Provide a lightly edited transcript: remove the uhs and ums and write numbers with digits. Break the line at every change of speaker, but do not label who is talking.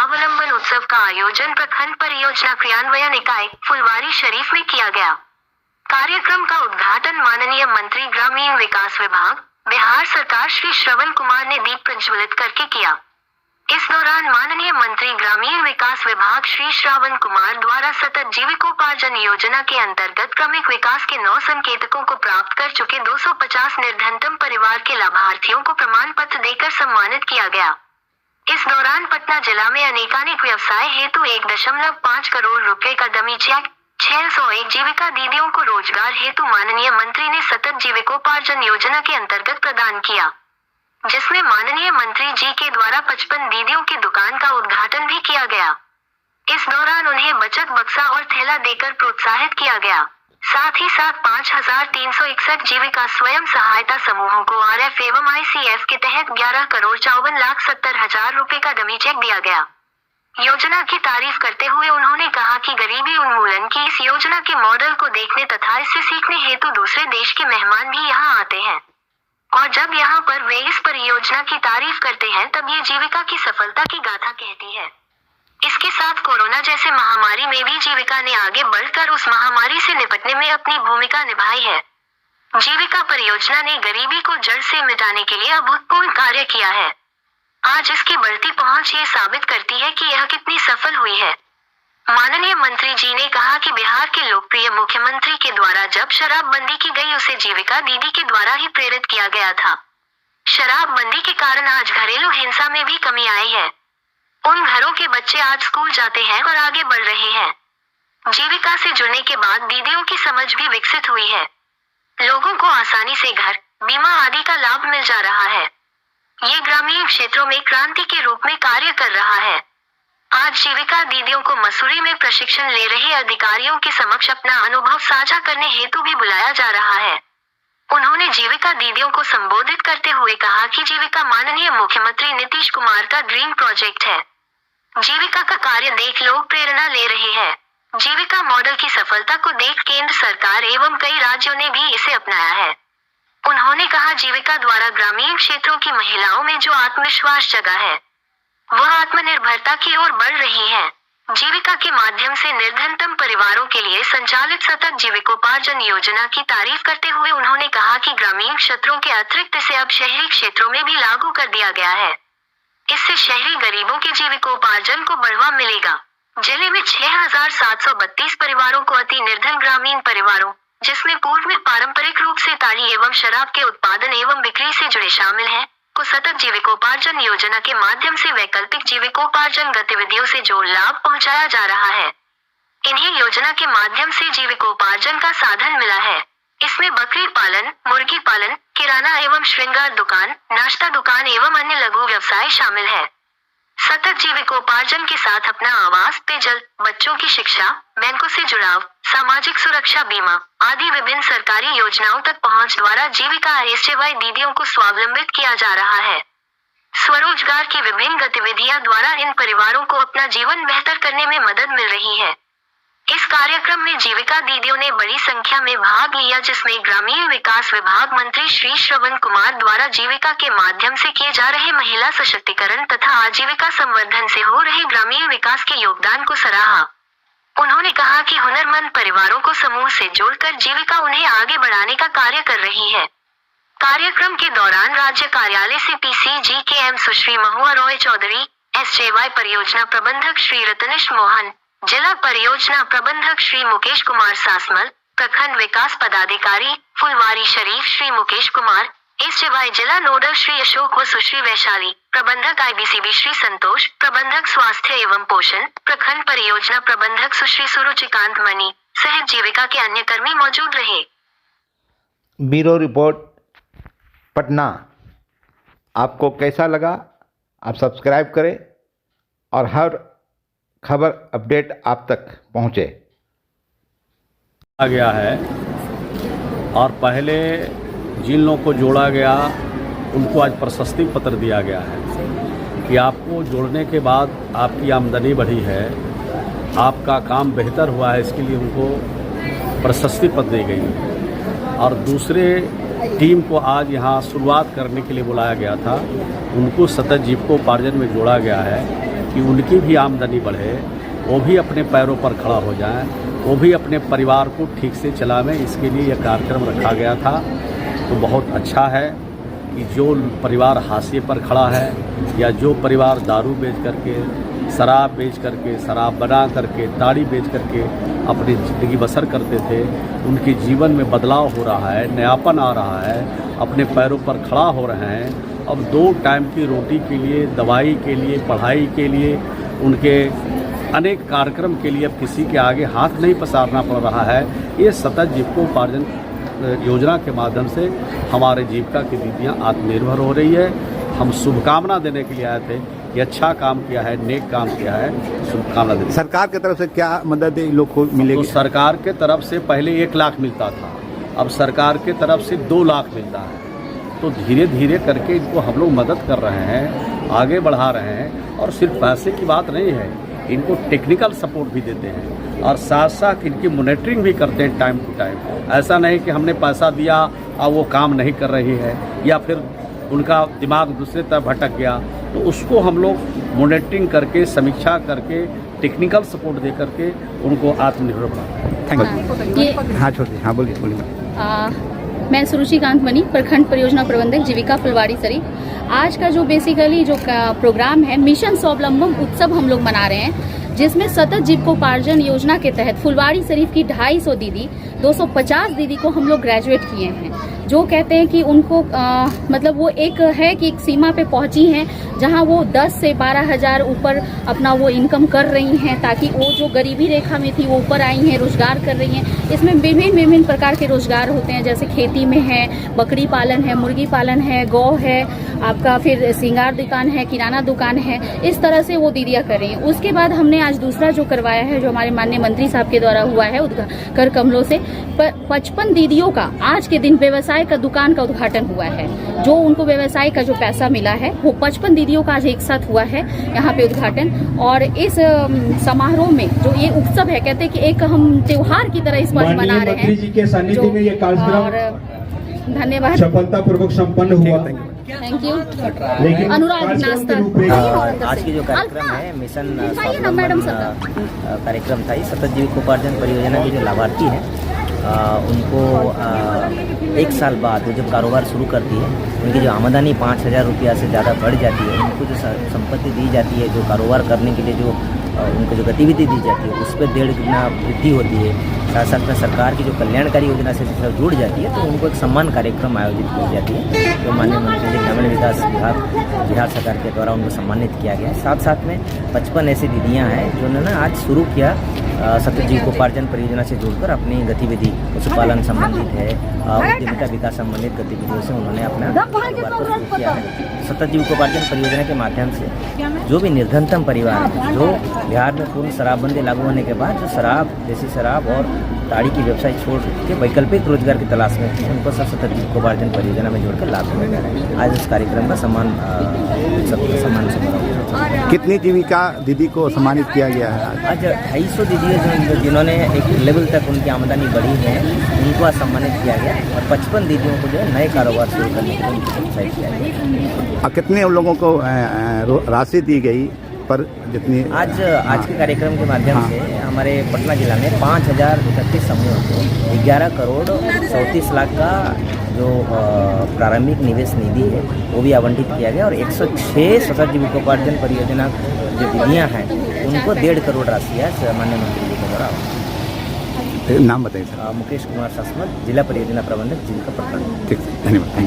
स्वावलंबन उत्सव का आयोजन प्रखंड परियोजना क्रियान्वयन इकाई फुलवारी शरीफ में किया गया। कार्यक्रम का उद्घाटन माननीय मंत्री ग्रामीण विकास विभाग बिहार सरकार श्री श्रवण कुमार ने दीप प्रज्वलित करके किया। इस दौरान माननीय मंत्री ग्रामीण विकास विभाग श्री श्रावण कुमार द्वारा सतत जीविकोपार्जन योजना के अंतर्गत क्रमिक विकास के 9 संकेतकों को प्राप्त कर चुके 250 निर्धनतम परिवार के लाभार्थियों को प्रमाण पत्र देकर सम्मानित किया गया। इस दौरान पटना जिला में अनेकानेक व्यवसाय हेतु 1.5 करोड़ रुपए का डमी चेक 601 जीविका दीदियों को रोजगार हेतु माननीय मंत्री ने सतत जीविकोपार्जन योजना के अंतर्गत प्रदान किया, जिसमें माननीय मंत्री जी के द्वारा 55 दीदियों की दुकान का उद्घाटन भी किया गया। इस दौरान उन्हें बचत बक्सा और थैला देकर प्रोत्साहित किया गया। साथ ही साथ 5,361 जीविका स्वयं सहायता समूहों को RF एवं ICF के तहत 11,54,70,000 रुपए का डमी चेक दिया गया। योजना की तारीफ करते हुए उन्होंने कहा कि गरीबी उन्मूलन की इस योजना के मॉडल को देखने तथा इससे सीखने हेतु दूसरे देश के मेहमान भी यहाँ आते हैं और जब यहाँ पर वे इस परियोजना की तारीफ करते हैं तब ये जीविका की सफलता की गाथा कहती है। इसके साथ कोरोना जैसे महामारी में भी जीविका ने आगे बढ़कर उस महामारी से निपटने में अपनी भूमिका निभाई है। जीविका परियोजना ने गरीबी को जड़ से मिटाने के लिए अभूतपूर्व कार्य किया है। आज इसकी बढ़ती पहुंच ये साबित करती है कि यह कितनी सफल हुई है। माननीय मंत्री जी ने कहा कि बिहार के लोकप्रिय मुख्यमंत्री के द्वारा जब शराबबंदी की गई उसे जीविका दीदी के द्वारा ही प्रेरित किया गया था। शराबबंदी के कारण आज घरेलू हिंसा में भी कमी आई है। उन घरों के बच्चे आज स्कूल जाते हैं और आगे बढ़ रहे हैं। जीविका से जुड़ने के बाद दीदियों की समझ भी विकसित हुई है। लोगों को आसानी से घर, बीमा आदि का लाभ मिल जा रहा है। ये ग्रामीण क्षेत्रों में क्रांति के रूप में कार्य कर रहा है। आज जीविका दीदियों को मसूरी में प्रशिक्षण ले रहे अधिकारियों के समक्ष अपना अनुभव साझा करने हेतु भी बुलाया जा रहा है। उन्होंने जीविका दीदियों को संबोधित करते हुए कहा कि जीविका माननीय मुख्यमंत्री नीतीश कुमार का ड्रीम प्रोजेक्ट है। जीविका का कार्य देख लोग प्रेरणा ले रहे हैं। जीविका मॉडल की सफलता को देख केंद्र सरकार एवं कई राज्यों ने भी इसे अपनाया है। उन्होंने कहा जीविका द्वारा ग्रामीण क्षेत्रों की महिलाओं में जो आत्मविश्वास जगा है वह आत्मनिर्भरता की ओर बढ़ रही है। जीविका के माध्यम से निर्धनतम परिवारों के लिए संचालित सतत जीविकोपार्जन योजना की तारीफ करते हुए उन्होंने कहा कि ग्रामीण क्षेत्रों के अतिरिक्त इसे अब शहरी क्षेत्रों में भी लागू कर दिया गया है। इससे शहरी गरीबों के जीविकोपार्जन को बढ़ावा मिलेगा। जिले में 6,732 परिवारों को अति निर्धन ग्रामीण परिवारों, जिसमें पूर्व में पारंपरिक रूप से ताड़ी एवं शराब के उत्पादन एवं बिक्री से जुड़े शामिल हैं, को सतत जीविकोपार्जन योजना के माध्यम से वैकल्पिक जीविकोपार्जन गतिविधियों से जोड़ लाभ पहुंचाया जा रहा है। इन्हें योजना के माध्यम से जीविकोपार्जन का साधन मिला है। इसमें बकरी पालन, मुर्गी पालन, किराना एवं श्रृंगार दुकान, नाश्ता दुकान एवं अन्य लघु व्यवसाय शामिल है। सतत जीविकोपार्जन के साथ अपना आवास, पेयजल, बच्चों की शिक्षा, बैंकों से जुड़ाव, सामाजिक सुरक्षा बीमा आदि विभिन्न सरकारी योजनाओं तक पहुंच द्वारा जीविका एसजेवाई दीदियों को स्वावलंबित किया जा रहा है। स्वरोजगार की विभिन्न गतिविधियां द्वारा इन परिवारों को अपना जीवन बेहतर करने में मदद मिल रही है। इस कार्यक्रम में जीविका दीदियों ने बड़ी संख्या में भाग लिया, जिसमें ग्रामीण विकास विभाग मंत्री श्री श्रवण कुमार द्वारा जीविका के माध्यम से किए जा रहे महिला सशक्तिकरण तथा आजीविका संवर्धन से हो रहे ग्रामीण विकास के योगदान को सराहा। उन्होंने कहा कि हुनरमंद परिवारों को समूह से जोड़कर जीविका उन्हें आगे बढ़ाने का कार्य कर रही है। कार्यक्रम के दौरान राज्य कार्यालय से PCG के M सुश्री महुआ रॉय चौधरी, SJY परियोजना प्रबंधक श्री रतनेश मोहन, जिला परियोजना प्रबंधक श्री मुकेश कुमार सासमल, प्रखंड विकास पदाधिकारी फुलवारी शरीफ श्री मुकेश कुमार, SJY जिला नोडल श्री अशोक व सुश्री वैशाली, प्रबंधक IBCB श्री संतोष, प्रबंधक स्वास्थ्य एवं पोषण, प्रखंड परियोजना प्रबंधक सुश्री सुरुचिकांत मणि सहित जीविका के अन्य कर्मी मौजूद रहे।
Bureau report Patna. आपको कैसा लगा? आप सब्सक्राइब करें और हर खबर अपडेट आप तक पहुँचे।
आ गया है और पहले जिन लोगों को जोड़ा गया उनको आज प्रशस्ति पत्र दिया गया है कि आपको जोड़ने के बाद आपकी आमदनी बढ़ी है, आपका काम बेहतर हुआ है, इसके लिए उनको प्रशस्ति पत्र दी गई है। और दूसरे टीम को आज यहाँ शुरुआत करने के लिए बुलाया गया था, उनको सतत जीविकोपार्जन में जोड़ा गया है कि उनकी भी आमदनी बढ़े, वो भी अपने पैरों पर खड़ा हो जाएं, वो भी अपने परिवार को ठीक से चलावें। इसके लिए यह कार्यक्रम रखा गया था। तो बहुत अच्छा है कि जो परिवार हाशिए पर खड़ा है या जो परिवार दारू बेच करके, शराब बेच करके, शराब बना करके, ताड़ी बेच करके अपनी ज़िंदगी बसर करते थे, उनके जीवन में बदलाव हो रहा है, नयापन आ रहा है, अपने पैरों पर खड़ा हो रहे हैं। अब 2 टाइम की रोटी के लिए, दवाई के लिए, पढ़ाई के लिए, उनके अनेक कार्यक्रम के लिए अब किसी के आगे हाथ नहीं पसारना पड़ रहा है। ये सतत जीविकोपार्जन योजना के माध्यम से हमारे जीविका की दीदियाँ आत्मनिर्भर हो रही है। हम शुभकामना देने के लिए आए थे कि अच्छा काम किया है, नेक काम किया है, शुभकामना देते।
सरकार की तरफ से क्या मदद इन लोग को मिलेगी?
तो सरकार के तरफ से पहले 1 लाख मिलता था, अब सरकार के तरफ से 2 लाख मिलता है। तो धीरे धीरे करके इनको हम लोग मदद कर रहे हैं, आगे बढ़ा रहे हैं। और सिर्फ पैसे की बात नहीं है, इनको टेक्निकल सपोर्ट भी देते हैं और साथ साथ इनकी मॉनिटरिंग भी करते हैं टाइम टू टाइम। ऐसा नहीं कि हमने पैसा दिया और वो काम नहीं कर रही है या फिर उनका दिमाग दूसरे तरफ भटक गया, तो उसको हम लोग मॉनिटरिंग करके, समीक्षा करके, टेक्निकल सपोर्ट दे करके उनको आत्मनिर्भर बनाते हैं।
Thank you. हाँ छोटी, हाँ बोलिए।
मैं सुरुचिकांत मनी, प्रखंड परियोजना प्रबंधक, जीविका फुलवारी शरीफ। आज का जो बेसिकली जो प्रोग्राम है, मिशन स्वावलंबन उत्सव हम लोग मना रहे हैं, जिसमें सतत जीविकोपार्जन योजना के तहत फुलवारी शरीफ की 250 दीदी, 250 दीदी को हम लोग ग्रेजुएट किए हैं। जो कहते हैं कि उनको मतलब वो एक है कि एक सीमा पे पहुंची हैं जहां वो 10 से 12 हज़ार ऊपर अपना वो इनकम कर रही हैं, ताकि वो जो गरीबी रेखा में थी वो ऊपर आई हैं, रोजगार कर रही हैं। इसमें विभिन्न प्रकार के रोजगार होते हैं, जैसे खेती में है, बकरी पालन है, मुर्गी पालन है, गौ है, आपका फिर श्रृंगार दुकान है, किराना दुकान है। इस तरह से वो दीदियाँ कर रही हैं। उसके बाद हमने आज दूसरा जो करवाया है, जो हमारे माननीय मंत्री साहब के द्वारा हुआ है कर कमलों से, 55 दीदियों का आज के दिन व्यवसाय का दुकान का उद्घाटन हुआ है। जो उनको व्यवसाय का जो पैसा मिला है वो 55 दीदियों का आज एक साथ हुआ है यहाँ पे उद्घाटन। और इस समारोह में जो ये उत्सव है, कहते हैं कि एक हम त्योहार की तरह इस पर मना रहे हैं।
जी के सानिध्य में ये
कार्यक्रम धन्यवाद
सफलतापूर्वक संपन्न हुआ।
Thank you.
लेकिन
अनुराग नास्ता
आज की जो कार्यक्रम है मिशन स्वावलंबन कार्यक्रम था, ये सतत जीविकोपार्जन परियोजना के जो लाभार्थी हैं उनको 1 साल बाद वो जब कारोबार शुरू करती है, उनकी जो आमदनी 5,000 रुपया से ज़्यादा बढ़ जाती है, उनको जो संपत्ति दी जाती है, जो कारोबार करने के लिए जो उनको जो गतिविधि दी जाती है, उस पर 1.5 गुना वृद्धि होती है। साथ साथ में सरकार की जो कल्याणकारी योजना से सब जुड़ जाती है, तो उनको एक सम्मान कार्यक्रम आयोजित की जाती है, जो माननीय मंत्री जी ग्रामीण विकास विभाग बिहार सरकार के द्वारा उनको सम्मानित किया गया है। साथ साथ में 55 ऐसी दीदियाँ हैं जिन्होंने आज शुरू किया सतत जीविकोपार्जन परियोजना से जुड़कर अपनी गतिविधि, पशुपालन संबंधित है, उद्यमिता विकास संबंधित गतिविधियों से उन्होंने अपना कारोबार को शुरू किया है। सतत जीविकोपार्जन परियोजना के माध्यम से जो भी निर्धनतम परिवार है, जो बिहार में पूर्ण शराबबंदी लागू होने के बाद जो शराब, देसी शराब और ताड़ी की व्यवसाय छोड़ के वैकल्पिक रोजगार की तलाश में थी, उनको सब सतत जीविकोपार्जन परियोजना में जोड़कर लाभ मिलेगा। आज इस कार्यक्रम का सम्मान
कितनी जीविका दीदी को सम्मानित किया गया है?
आज 250 दीदी जिन्होंने एक लेवल तक उनकी आमदनी बढ़ी है, उनको आज सम्मानित किया गया। और 55 दीदियों को जो है नए कारोबार शुरू करने के लिए उनको प्रोत्साहित किया गया।
और कितने लोगों को राशि दी गई? पर जितनी
आज के कार्यक्रम के माध्यम से हमारे पटना जिला में 5,031 समूहों को 11 करोड़ 34 लाख का जो प्रारंभिक निवेश निधि है वो भी आवंटित किया गया। और 106 सतत जीविकोपार्जन परियोजना जो दीदियाँ हैं उनको 1.5 करोड़ राशि है माननीय मंत्री जी के द्वारा।
नाम बताइए सर।
मुकेश कुमार सासमत, जिला परियोजना प्रबंधक, जीविका पटना।
ठीक, धन्यवाद।